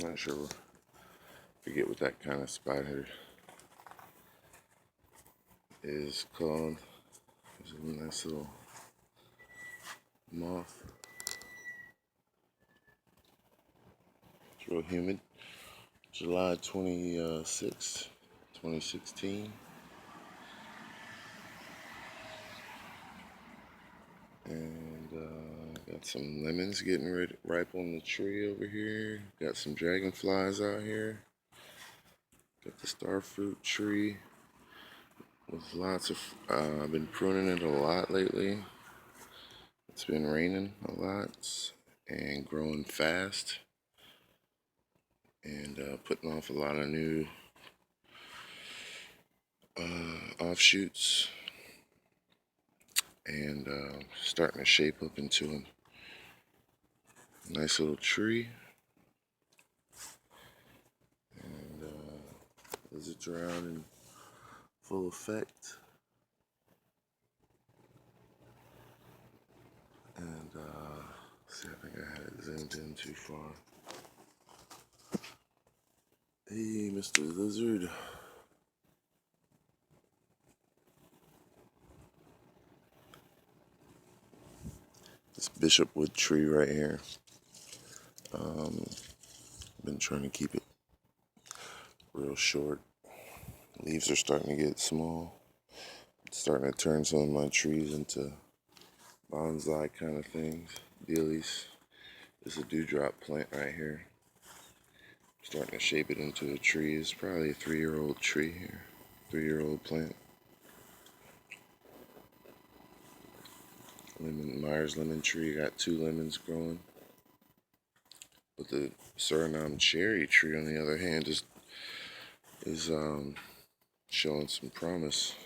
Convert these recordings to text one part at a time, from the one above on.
I'm not sure. Forget what that kind of spider is called. There's a nice little moth. It's real humid. July 26th, 2016. And got some lemons getting ready, ripe on the tree over here. Got some dragonflies out here. Got the starfruit tree with lots of. I've been pruning it a lot lately. It's been raining a lot and growing fast, and putting off a lot of new offshoots, and starting to shape up into a nice little tree. And lizards around in full effect. And see, I think I had it zoomed in too far. Hey, Mr. Lizard. This bishopwood tree right here. Been trying to keep it real short. Leaves are starting to get small. It's starting to turn some of my trees into bonsai kind of things. Dealies. This is a dewdrop plant right here. Starting to shape it into a tree. It's probably a 3-year-old tree here. 3-year-old plant. Myers lemon tree. Got 2 lemons growing. But the Suriname cherry tree, on the other hand, is showing some promise.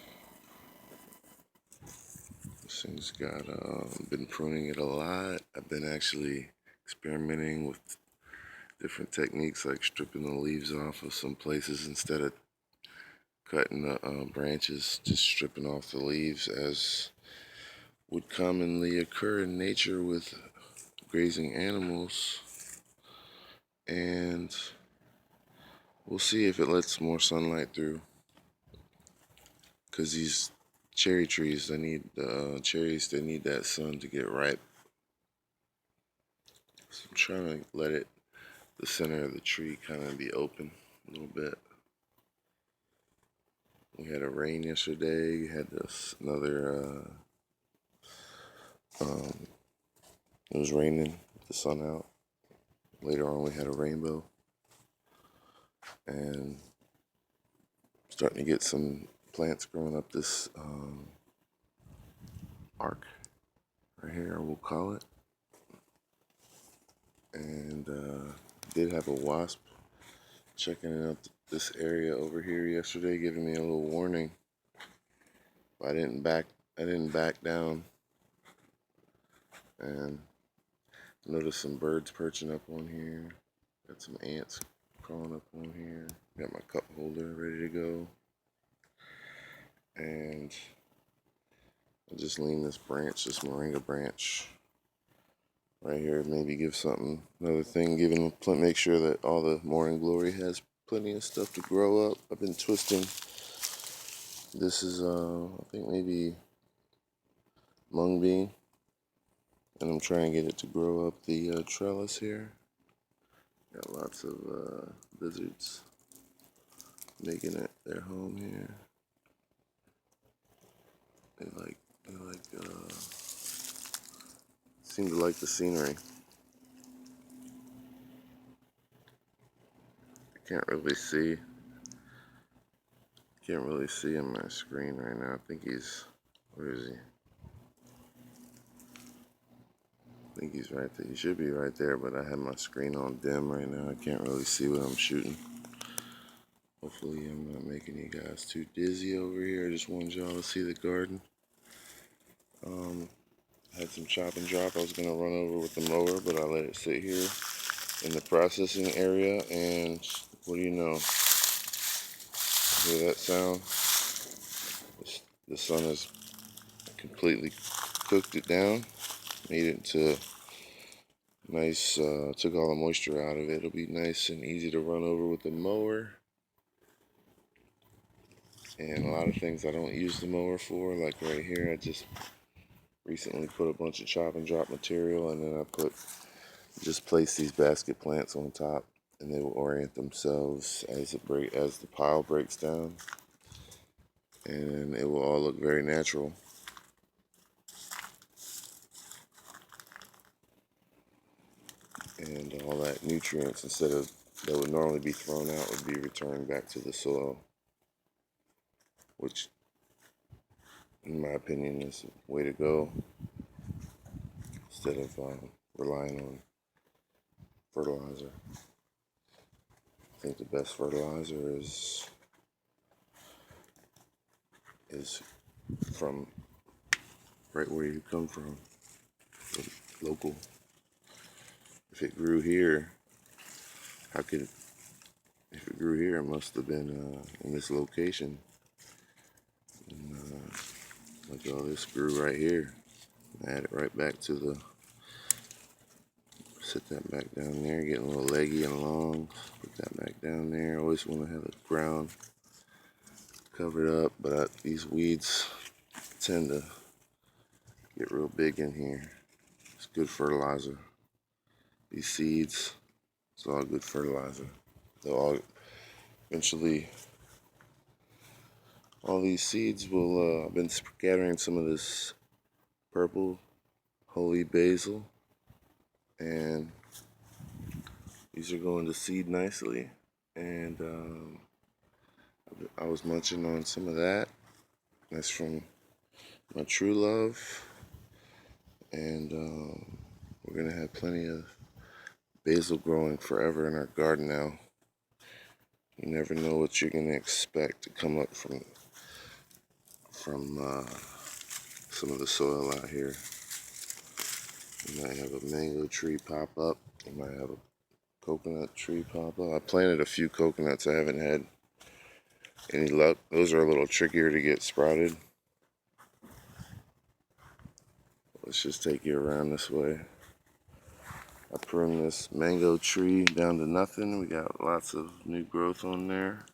This thing's got been pruning it a lot. I've been actually experimenting with different techniques, like stripping the leaves off of some places instead of cutting the branches, just stripping off the leaves, as would commonly occur in nature with grazing animals. And we'll see if it lets more sunlight through, because these cherry trees, they need cherries, they need that sun to get ripe. So I'm trying to let the center of the tree kind of be open a little bit. We had a rain yesterday. We had another it was raining with the sun out. Later on we had a rainbow, and starting to get some plants growing up this arc right here, we'll call it. And did have a wasp checking out this area over here yesterday, giving me a little warning. But I didn't back down, and noticed some birds perching up on here. Got some ants crawling up on here. Got my cup holder ready to go. And I just lean this branch, this moringa branch right here, maybe give something, another thing, make sure that all the morning glory has plenty of stuff to grow up. I've been twisting. This is I think maybe mung bean, and I'm trying to get it to grow up the trellis here. Got lots of lizards making it their home here. They seem to like the scenery. Can't really see on my screen right now. I think where is he? I think he's right there. He should be right there, but I have my screen on dim right now. I can't really see what I'm shooting. Hopefully I'm not making you guys too dizzy over here. I just wanted y'all to see the garden. Had some chop and drop. I was going to run over with the mower, but I let it sit here in the processing area, and what do you know? Hear that sound? The sun has completely cooked it down, made it into Nice, took all the moisture out of it. It'll be nice and easy to run over with the mower. And a lot of things I don't use the mower for, like right here, I just recently put a bunch of chop and drop material, and then I just place these basket plants on top, and they will orient themselves as the pile breaks down, and it will all look very natural. And all that nutrients, that would normally be thrown out, would be returned back to the soil, which in my opinion is the way to go, instead of relying on fertilizer. I think the best fertilizer is from right where you come from, local. If it grew here, if it grew here, it must have been in this location. And, like all this grew right here. Add it right back to set that back down there, getting a little leggy and long. Put that back down there. Always want to have the ground covered up, but these weeds tend to get real big in here. It's good fertilizer. These seeds, it's all good fertilizer. They'll all eventually, all these seeds will, I've been scattering some of this purple holy basil, and these are going to seed nicely. And I was munching on some of that. That's from my true love. And we're gonna have plenty of basil growing forever in our garden now. You never know what you're gonna expect to come up from some of the soil out here. You might have a mango tree pop up. You might have a coconut tree pop up. I planted a few coconuts. I haven't had any luck. Those are a little trickier to get sprouted. Let's just take you around this way. I pruned this mango tree down to nothing. We got lots of new growth on there.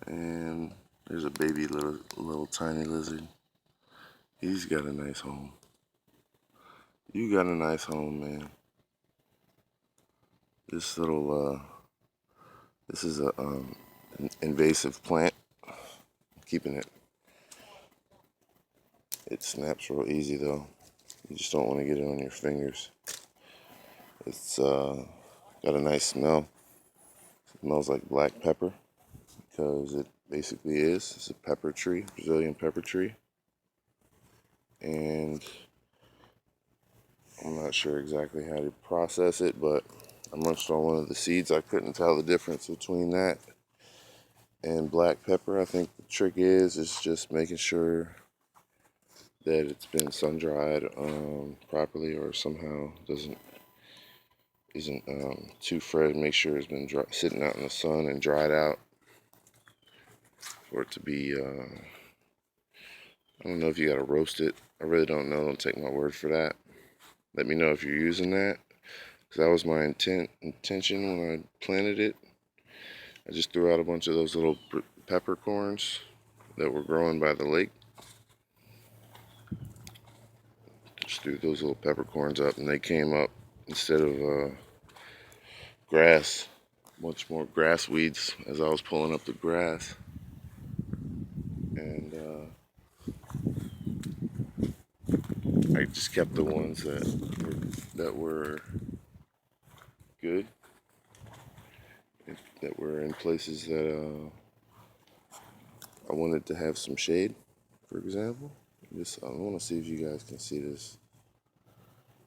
And there's a baby little tiny lizard. He's got a nice home. You got a nice home, man. This this is a an invasive plant. Keeping it snaps real easy though. You just don't want to get it on your fingers. It's got a nice smell. It smells like black pepper, because it basically is. It's a pepper tree, Brazilian pepper tree. And I'm not sure exactly how to process it, but I munched on one of the seeds. I couldn't tell the difference between that and black pepper. I think the trick is just making sure that it's been sun dried properly, or somehow isn't too fresh. Make sure it's been sitting out in the sun and dried out for it to be. I don't know if you gotta roast it. I really don't know. Don't take my word for that. Let me know if you're using that, because that was my intention when I planted it. I just threw out a bunch of those little peppercorns that were growing by the lake. Just threw those little peppercorns up, and they came up instead of grass, much more grass weeds as I was pulling up the grass. And I just kept the ones that were good, that were in places that I wanted to have some shade. For example, I want to see if you guys can see this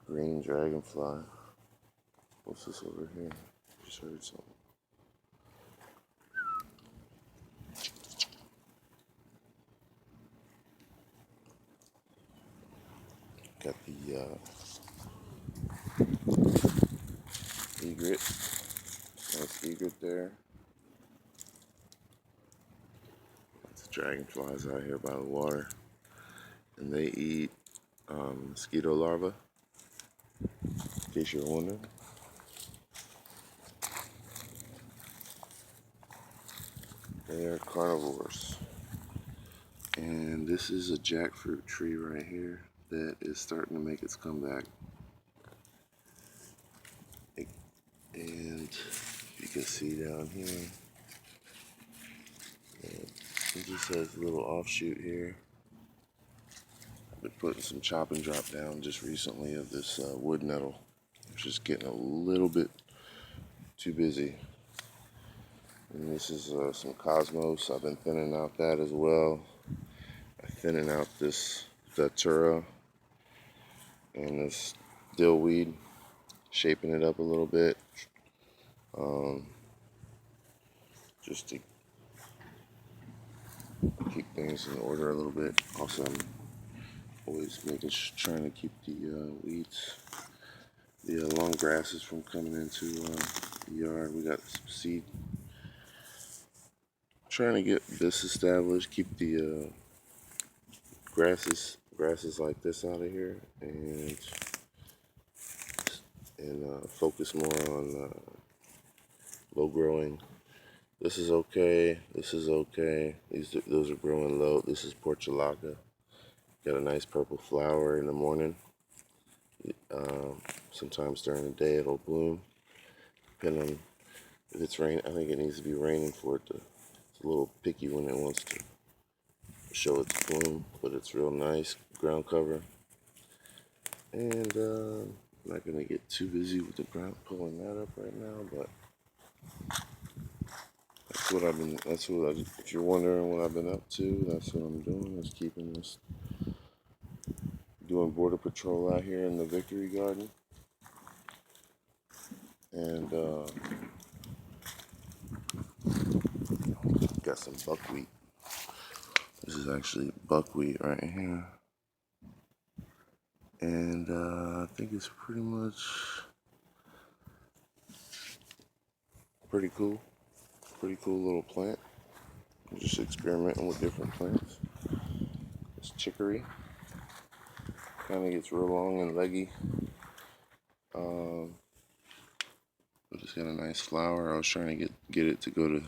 green dragonfly. What's this over here? Just heard something. Got the egret. Nice egret there. Lots of dragonflies out here by the water. And they eat mosquito larvae. in case you're wondering. They are carnivores. And this is a jackfruit tree right here that is starting to make its comeback. And you can see down here, it just has a little offshoot here. I've been putting some chop and drop down just recently of this wood nettle. It's just getting a little bit too busy. And this is some cosmos. I've been thinning out that as well. I'm thinning out this datura and this dillweed, shaping it up a little bit, just to keep things in order a little bit. Also, I'm always trying to keep the weeds, the long grasses from coming into the yard. We got some seed. Trying to get this established, keep the grasses like this out of here, and focus more on low growing. This is okay. This is okay. Those are growing low. This is portulaca. Got a nice purple flower in the morning. Sometimes during the day it'll bloom. Depending on if it's rain. I think it needs to be raining for it to. It's a little picky when it wants to show its bloom, but it's real nice ground cover. And I'm not gonna get too busy with the ground pulling that up right now, but that's what I've been. If you're wondering what I've been up to, that's what I'm doing. Is keeping this, doing border patrol out here in the Victory Garden, and got some buckwheat. This is actually buckwheat right here, and I think it's pretty cool. Pretty cool little plant. I'm just experimenting with different plants. It's chicory. Kind of gets real long and leggy. It's got a nice flower. I was trying to get it to go to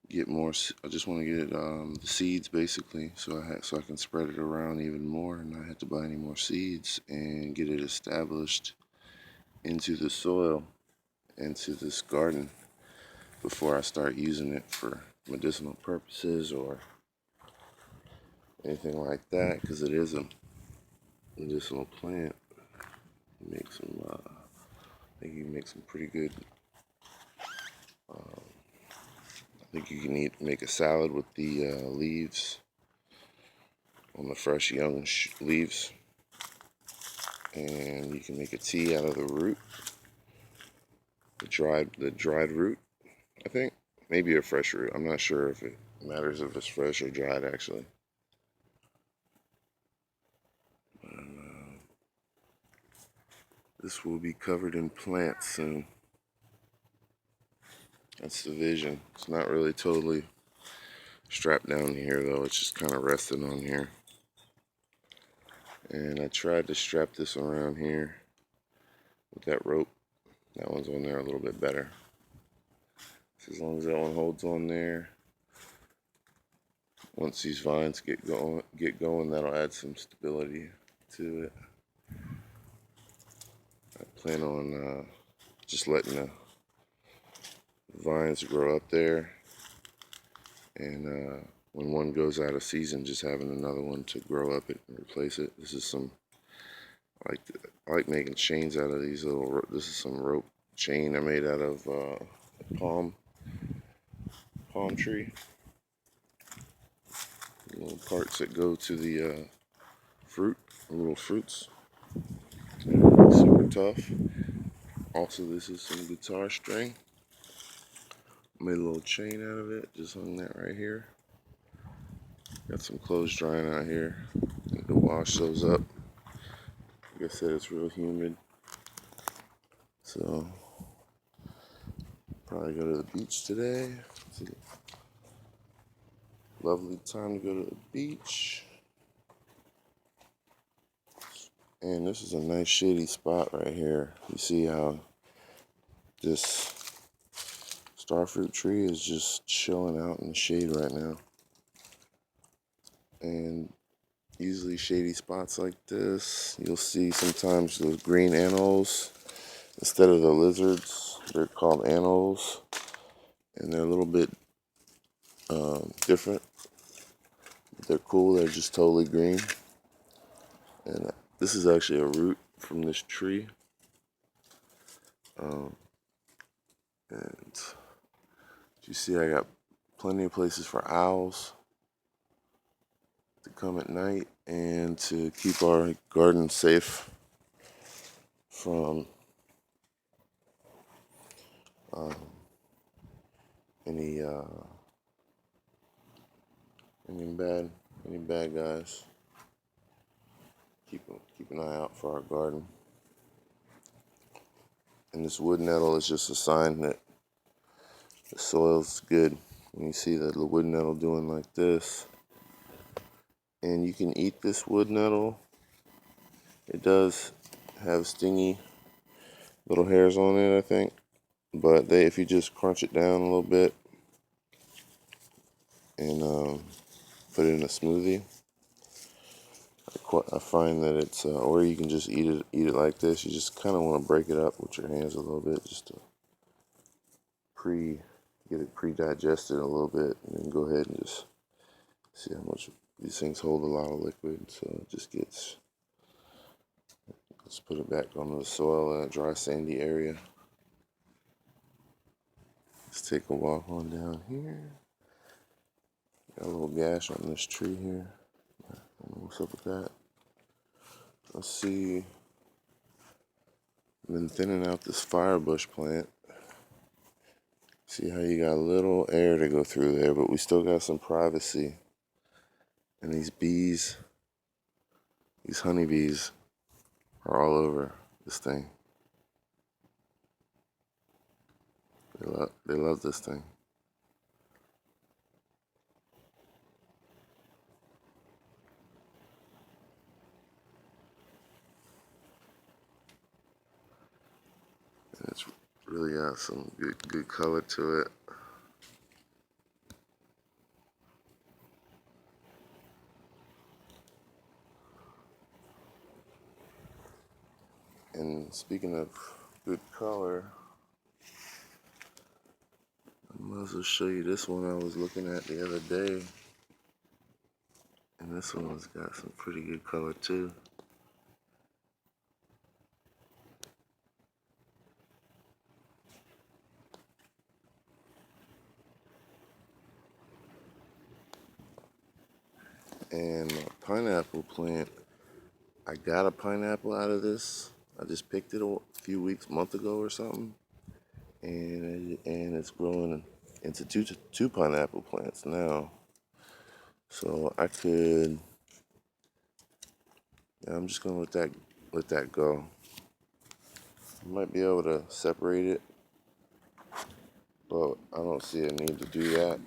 get more. I just want to get it the seeds basically, so I can spread it around even more, and not have to buy any more seeds, and get it established into the soil, into this garden, before I start using it for medicinal purposes or anything like that, because it is a medicinal plant. Make some. I think you can make some pretty good. I think you can make a salad with the leaves, on the fresh young leaves, and you can make a tea out of the root, the dried root. I think maybe a fresh root. I'm not sure if it matters if it's fresh or dried actually. This will be covered in plants soon. That's the vision. It's not really totally strapped down here though. It's just kind of resting on here. And I tried to strap this around here with that rope. That one's on there a little bit better. So as long as that one holds on there, once these vines get going, that'll add some stability to it. I plan on just letting the vines grow up there, and when one goes out of season, just having another one to grow up it and replace it. This is some, I like making chains out of these little. This is some rope chain I made out of palm tree. Little parts that go to the fruit, little fruits. Super tough. Also, this is some guitar string. Made a little chain out of it. Just hung that right here. Got some clothes drying out here. Need to wash those up. Like I said, it's real humid. So, probably go to the beach today. It's a lovely time to go to the beach. And this is a nice shady spot right here. You see how this starfruit tree is just chilling out in the shade right now. And usually shady spots like this, you'll see sometimes those green anoles. Instead of the lizards, they're called anoles. And they're a little bit different. They're cool, they're just totally green. And this is actually a root from this tree. And you see I got plenty of places for owls to come at night and to keep our garden safe from um, any any bad guys. Keep an eye out for our garden. And this wood nettle is just a sign that the soil's good. When you see the wood nettle doing like this, and you can eat this wood nettle. It does have stingy little hairs on it, I think. But if you just crunch it down a little bit and put it in a smoothie, I find that it's, or you can just eat it like this. You just kind of want to break it up with your hands a little bit, just to get it pre-digested a little bit, and then go ahead and just see how much these things hold a lot of liquid. So it just gets, let's put it back onto the soil in a dry, sandy area. Let's take a walk on down here. Got a little gash on this tree here. I don't know what's up with that. Let's see. I've been thinning out this firebush plant. See how you got a little air to go through there, but we still got some privacy. And these bees, these honeybees, are all over this thing. They love this thing. And it's really got some good color to it. And speaking of good color, I might as well show you this one I was looking at the other day. And this one's got some pretty good color too. And my pineapple plant, I got a pineapple out of this. I just picked it a month ago or something. And it's growing into two pineapple plants now. So I'm just gonna let that go. I might be able to separate it, but I don't see a need to do that.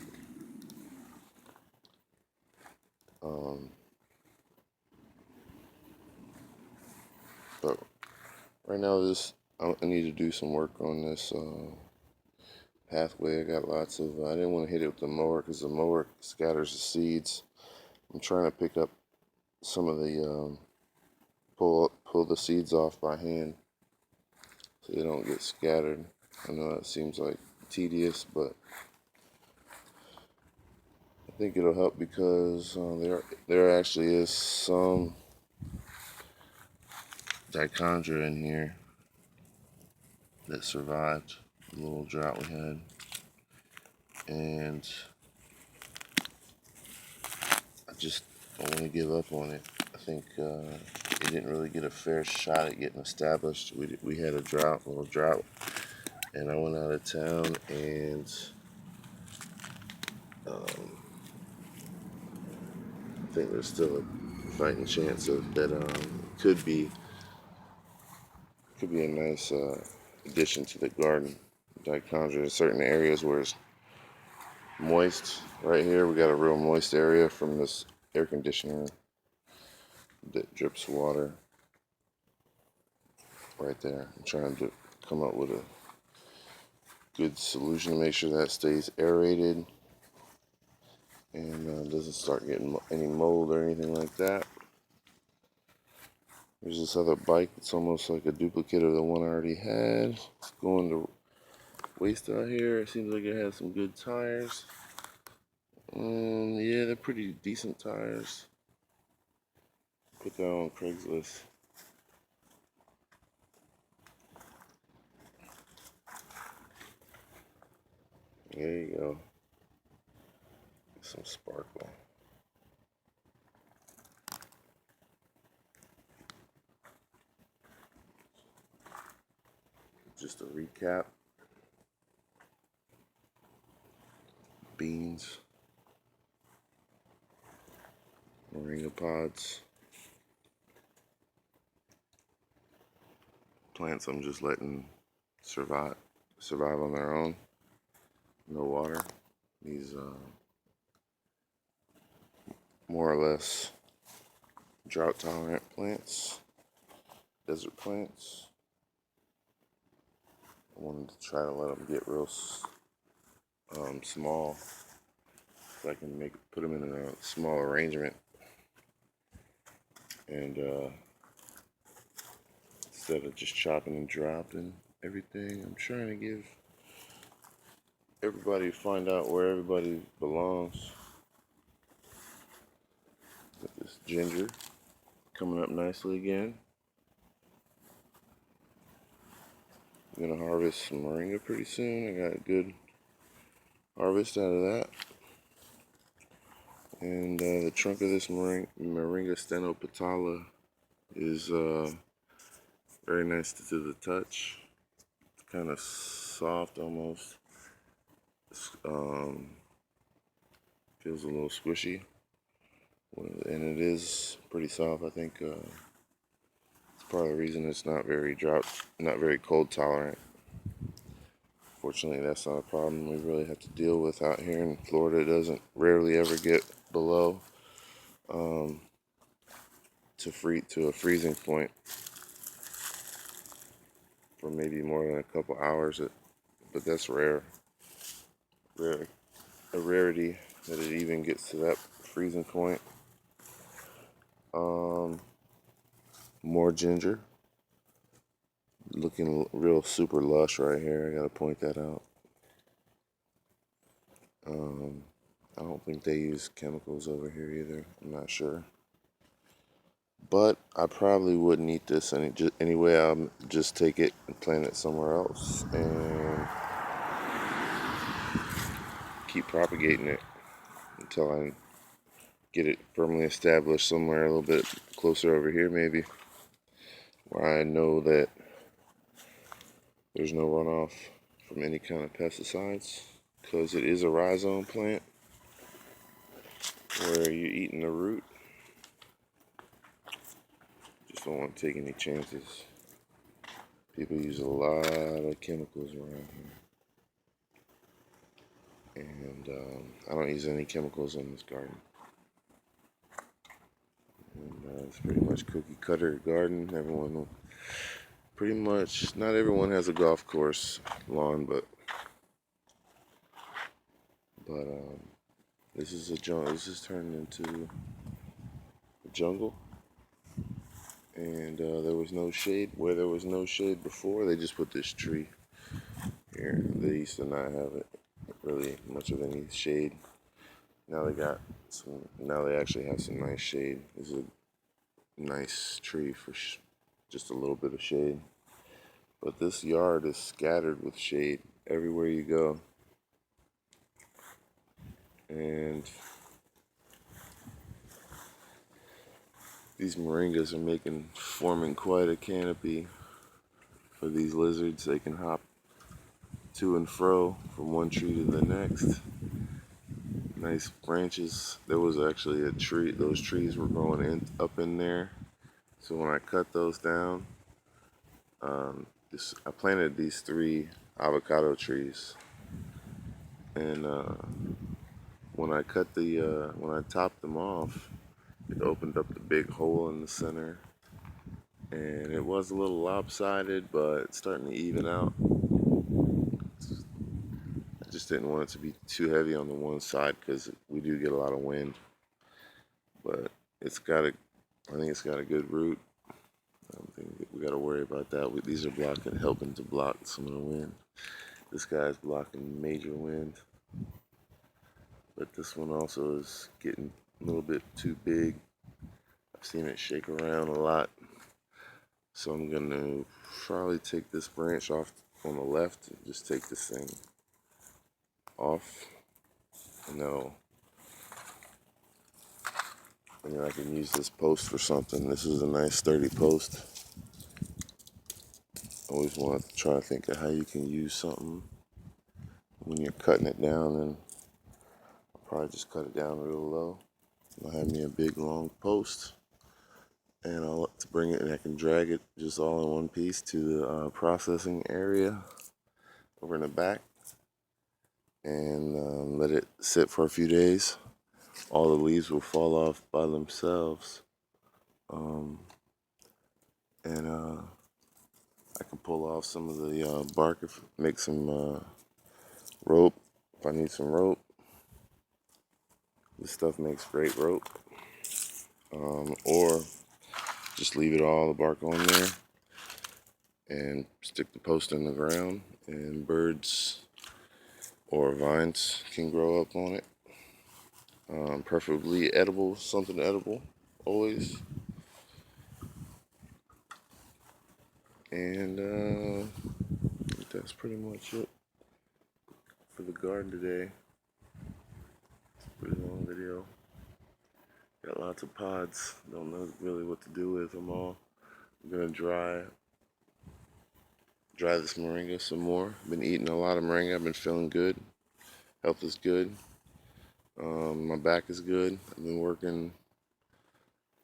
But right now, I need to do some work on this pathway. I got lots of. I didn't want to hit it with the mower because the mower scatters the seeds. I'm trying to pick up some of the pull the seeds off by hand so they don't get scattered. I know that seems like tedious, but I think it'll help because there actually is some dichondra in here that survived the little drought we had, and I just don't want to give up on it. I think it didn't really get a fair shot at getting established. We had a little drought, and I went out of town, and I think there's still a fighting chance of that. Could be a nice addition to the garden. Dichondra in certain areas where it's moist. Right here, we got a real moist area from this air conditioner that drips water. right there. I'm trying to come up with a good solution to make sure that stays aerated and doesn't start getting any mold or anything like that. There's this other bike that's almost like a duplicate of the one I already had. It's going to waste out here. It seems like it has some good tires. Yeah, they're pretty decent tires. Put that on Craigslist. There you go. Some sparkle. Just a recap. Beans. Moringa pods. Plants I'm just letting survive on their own. No water. These more or less drought tolerant plants, desert plants. I wanted to try to let them get real small, so I can put them in a small arrangement, and instead of just chopping and dropping everything, I'm trying to give everybody find out where everybody belongs. Got this ginger coming up nicely again. I'm gonna harvest some moringa pretty soon. I got a good harvest out of that. And the trunk of this moringa stenopetala is very nice to the touch. It's kind of soft almost. Feels a little squishy, and it is pretty soft. I think it's part of the reason it's not very cold tolerant. Fortunately, that's not a problem we really have to deal with out here in Florida. It doesn't rarely ever get below to a freezing point for maybe more than a couple hours. But that's rare. A rarity that it even gets to that freezing point. More ginger. Looking real super lush right here. I gotta point that out. I don't think they use chemicals over here either. I'm not sure. But I probably wouldn't eat this anyway. I'll just take it and plant it somewhere else and keep propagating it until I get it firmly established somewhere a little bit closer over here maybe, where I know that there's no runoff from any kind of pesticides, because it is a rhizome plant where you're eating the root. Just don't want to take any chances. People use a lot of chemicals around here, and I don't use any chemicals in this garden. And it's pretty much cookie cutter garden. Not everyone has a golf course lawn, but this is a jungle. This is turned into a jungle, and there was no shade. Where there was no shade before, they just put this tree here. They used to not have it really much of any shade. Now they actually have some nice shade. This is a nice tree for just a little bit of shade. But this yard is scattered with shade everywhere you go. And these moringas are forming quite a canopy for these lizards. They can hop to and fro from one tree to the next. Nice branches. There was actually a tree. Those trees were growing up in there. So when I cut those down, I planted these 3 avocado trees, and when I topped them off, it opened up the big hole in the center, and it was a little lopsided, but it's starting to even out. I just didn't want it to be too heavy on the one side because we do get a lot of wind, but it's got a, I think it's got a good root. I don't think we got to worry about that. These are blocking, helping to block some of the wind. This guy's blocking major wind, but this one also is getting a little bit too big. I've seen it shake around a lot, so I'm gonna probably take this branch off on the left and just take this thing off, and then I can use this post for something. This is a nice sturdy post. Always want to try to think of how you can use something when you're cutting it down, and I'll probably just cut it down real low. I'll have me a big long post, and I'll look to bring it, and I can drag it just all in one piece to the processing area over in the back, and let it sit for a few days. All the leaves will fall off by themselves, and I can pull off some of the bark, make some rope if I need some rope. This stuff makes great rope. Or just leave it all, the bark on there, and stick the post in the ground, and birds or vines can grow up on it. Preferably edible, something edible, always. And that's pretty much it for the garden today. It's a pretty long video. Got lots of pods. Don't know really what to do with them all. I'm gonna dry this moringa some more. Been eating a lot of moringa. I've been feeling good. Health is good. My back is good. I've been working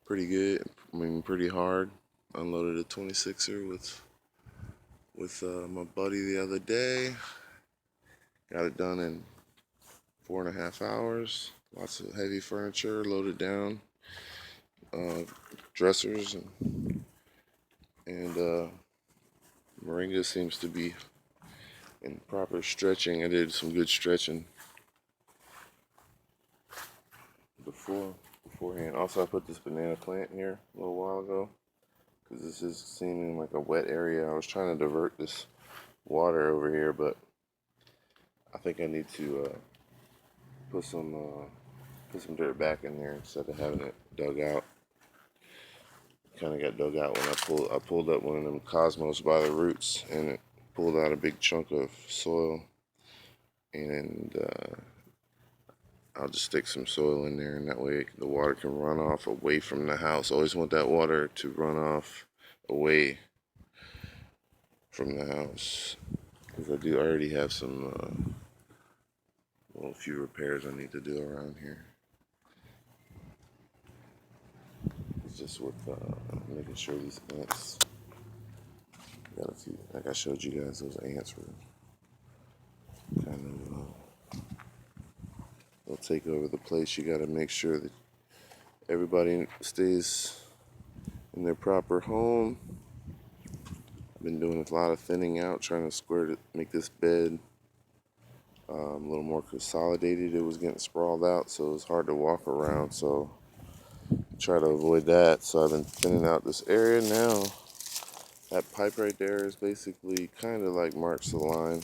pretty good. I mean, pretty hard. Unloaded a 26er with my buddy the other day. Got it done in 4.5 hours. Lots of heavy furniture loaded down, dressers, and moringa seems to be in proper stretching. I did some good stretching beforehand. Also, I put this banana plant here a little while ago because this is seeming like a wet area. I was trying to divert this water over here, but I think I need to put some dirt back in there instead of having it dug out. Kind of got dug out when I pulled up one of them cosmos by the roots, and it pulled out a big chunk of soil, and I'll just stick some soil in there, and that way the water can run off away from the house. Always want that water to run off away from the house, because I do already have some a few repairs I need to do around here. It's just with making sure these ants, got a few, like I showed you guys, those ants were kind of, they'll take over the place. You got to make sure that everybody stays in their proper home. I've been doing a lot of thinning out, trying to make this bed a little more consolidated. It was getting sprawled out, so it was hard to walk around, so try to avoid that. So I've been thinning out this area now. That pipe right there is basically kind of like marks the line.